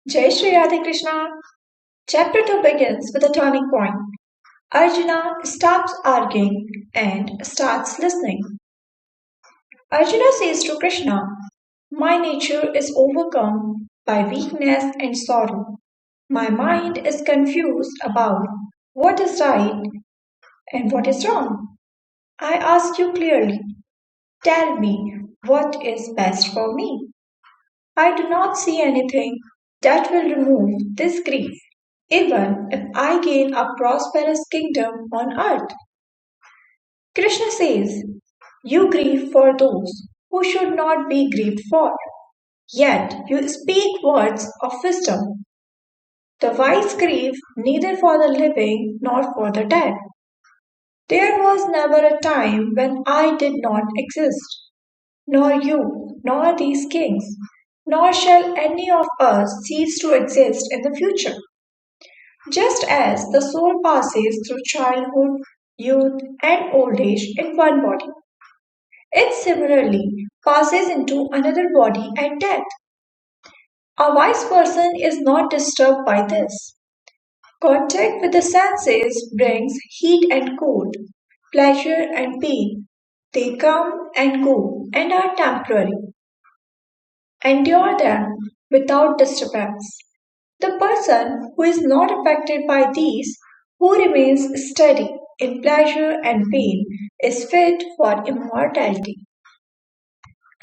Jai Shri Radhe Krishna. Chapter 2 begins with a turning point. Arjuna stops arguing and starts listening. Arjuna says to Krishna, "My nature is overcome by weakness and sorrow. My mind is confused about what is right and what is wrong. I ask you clearly, tell me what is best for me. I do not see anything that will remove this grief, even if I gain a prosperous kingdom on earth." Krishna says, "You grieve for those who should not be grieved for, yet you speak words of wisdom. The wise grieve neither for the living nor for the dead. There was never a time when I did not exist, nor you, nor these kings, nor shall any of us cease to exist in the future. Just as the soul passes through childhood, youth, and old age in one body, it similarly passes into another body at death. A wise person is not disturbed by this. Contact with the senses brings heat and cold, pleasure and pain. They come and go and are temporary. Endure them without disturbance. The person who is not affected by these, who remains steady in pleasure and pain, is fit for immortality."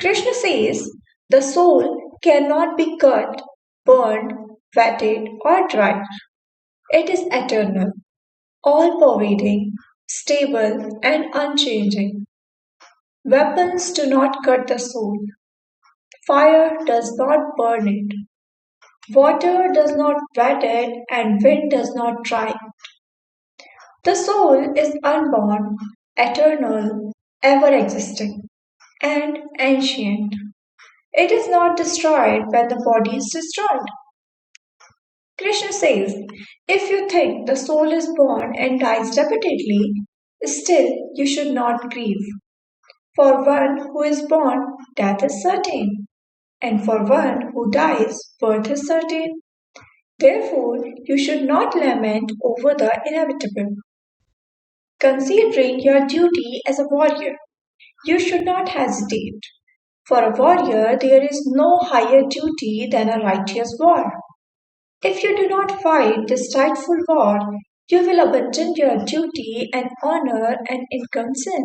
Krishna says the soul cannot be cut, burned, wetted, or dried. It is eternal, all pervading, stable, and unchanging. Weapons do not cut the soul. Fire does not burn it. Water does not wet it, and wind does not dry it. The soul is unborn, eternal, ever existing, and ancient. It is not destroyed when the body is destroyed. Krishna says, if you think the soul is born and dies repeatedly, still you should not grieve. For one who is born, death is certain, and for one who dies, birth is certain. Therefore, you should not lament over the inevitable. Considering your duty as a warrior, you should not hesitate. For a warrior, there is no higher duty than a righteous war. If you do not fight this rightful war, you will abandon your duty and honor and incur sin.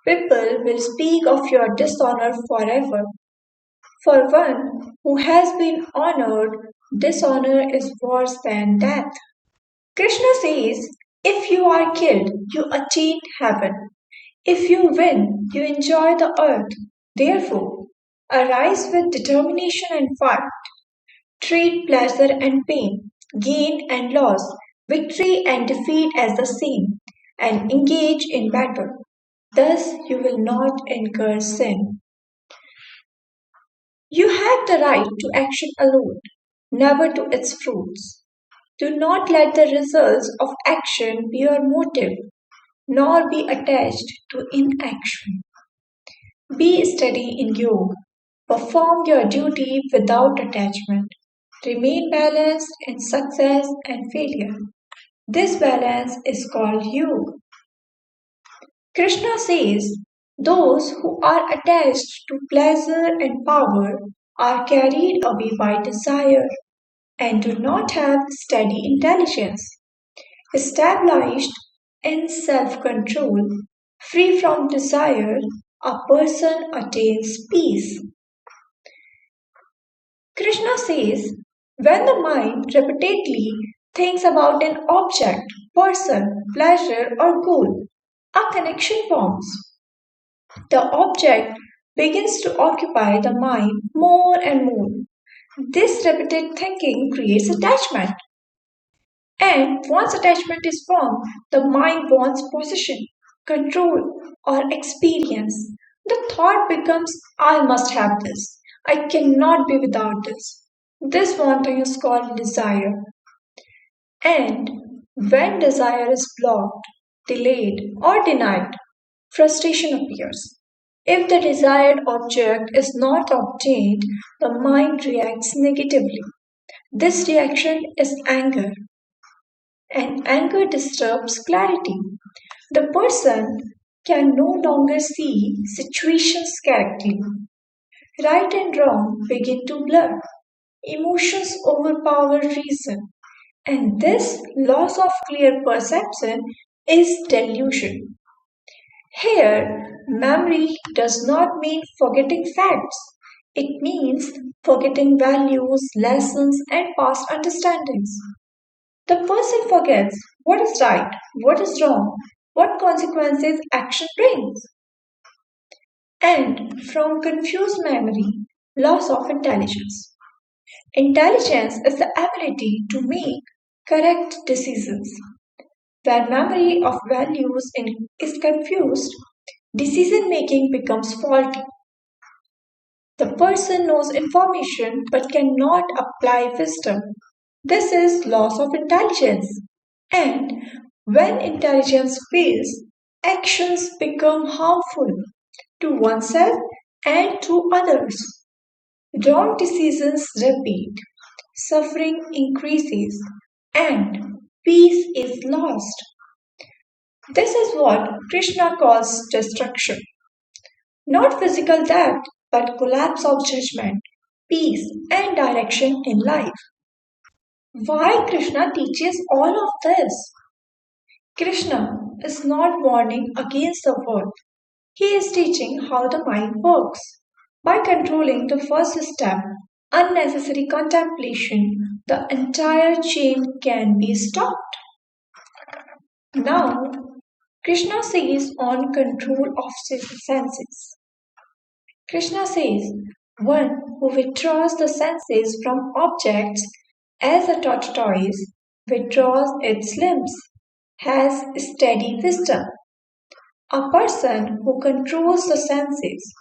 People will speak of your dishonor forever. For one who has been honored, dishonor is worse than death. Krishna says, if you are killed, you attain heaven. If you win, you enjoy the earth. Therefore, arise with determination and fight. Treat pleasure and pain, gain and loss, victory and defeat as the same, and engage in battle. Thus you will not incur sin. You have the right to action alone, never to its fruits. Do not let the results of action be your motive, nor be attached to inaction. Be steady in yoga. Perform your duty without attachment. Remain balanced in success and failure. This balance is called yoga. Krishna says, those who are attached to pleasure and power are carried away by desire and do not have steady intelligence. Established in self-control, free from desire, a person attains peace. Krishna says, when the mind repeatedly thinks about an object, person, pleasure, or goal, a connection forms. The object begins to occupy the mind more and more. This repeated thinking creates attachment. And once attachment is formed, the mind wants possession, control, or experience. The thought becomes, I must have this. I cannot be without this. This wanting is called desire. And when desire is blocked, delayed, or denied, frustration appears. If the desired object is not obtained, the mind reacts negatively. This reaction is anger, and anger disturbs clarity. The person can no longer see situations correctly. Right and wrong begin to blur. Emotions overpower reason, and this loss of clear perception is delusion. Here, memory does not mean forgetting facts. It means forgetting values, lessons, and past understandings. The person forgets what is right, what is wrong, what consequences action brings. And from confused memory, loss of intelligence. Intelligence is the ability to make correct decisions. When memory of is confused, decision making becomes faulty. The person knows information but cannot apply wisdom. This is loss of intelligence. And when intelligence fails, actions become harmful to oneself and to others. Wrong decisions repeat, suffering increases, and peace is lost. This is what Krishna calls destruction. Not physical death, but collapse of judgment, peace, and direction in life. Why Krishna teaches all of this? Krishna is not warning against the world. He is teaching how the mind works. By controlling the first step, unnecessary contemplation, the entire chain can be stopped. Now, Krishna says on control of senses. Krishna says, one who withdraws the senses from objects as a tortoise withdraws its limbs has steady wisdom. A person who controls the senses,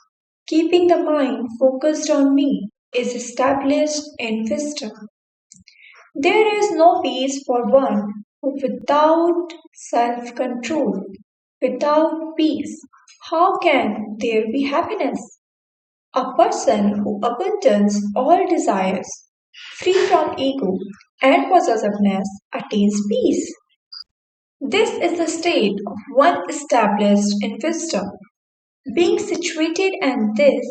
keeping the mind focused on me, is established in wisdom. There is no peace for one who without self control, without peace, how can there be happiness? A person who abandons all desires, free from ego and possessiveness, attains peace. This is the state of one established in wisdom. Being situated in this,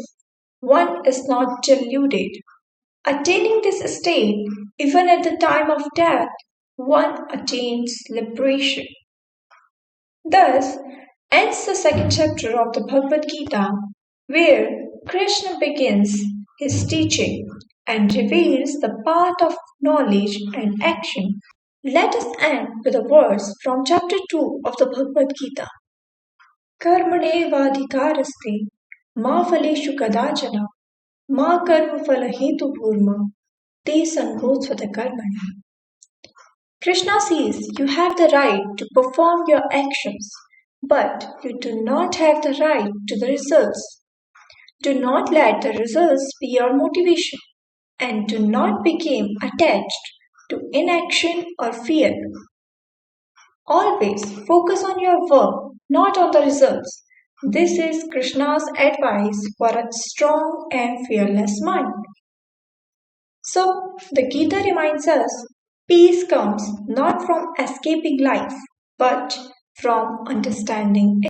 one is not deluded. Attaining this state, even at the time of death, one attains liberation. Thus ends the second chapter of the Bhagavad Gita, where Krishna begins his teaching and reveals the path of knowledge and action. Let us end with a verse from chapter 2 of the Bhagavad Gita. Karmanye Vadhikaraste ma phaleshu kadachana ma karma phala hetu bhurma te sanghosvata karmani. Krishna says you have the right to perform your actions, but you do not have the right to the results. Do not let the results be your motivation, and do not become attached to inaction or fear. Always focus on your work, not on the results. This is Krishna's advice for a strong and fearless mind. So, the Gita reminds us peace comes not from escaping life, but from understanding it.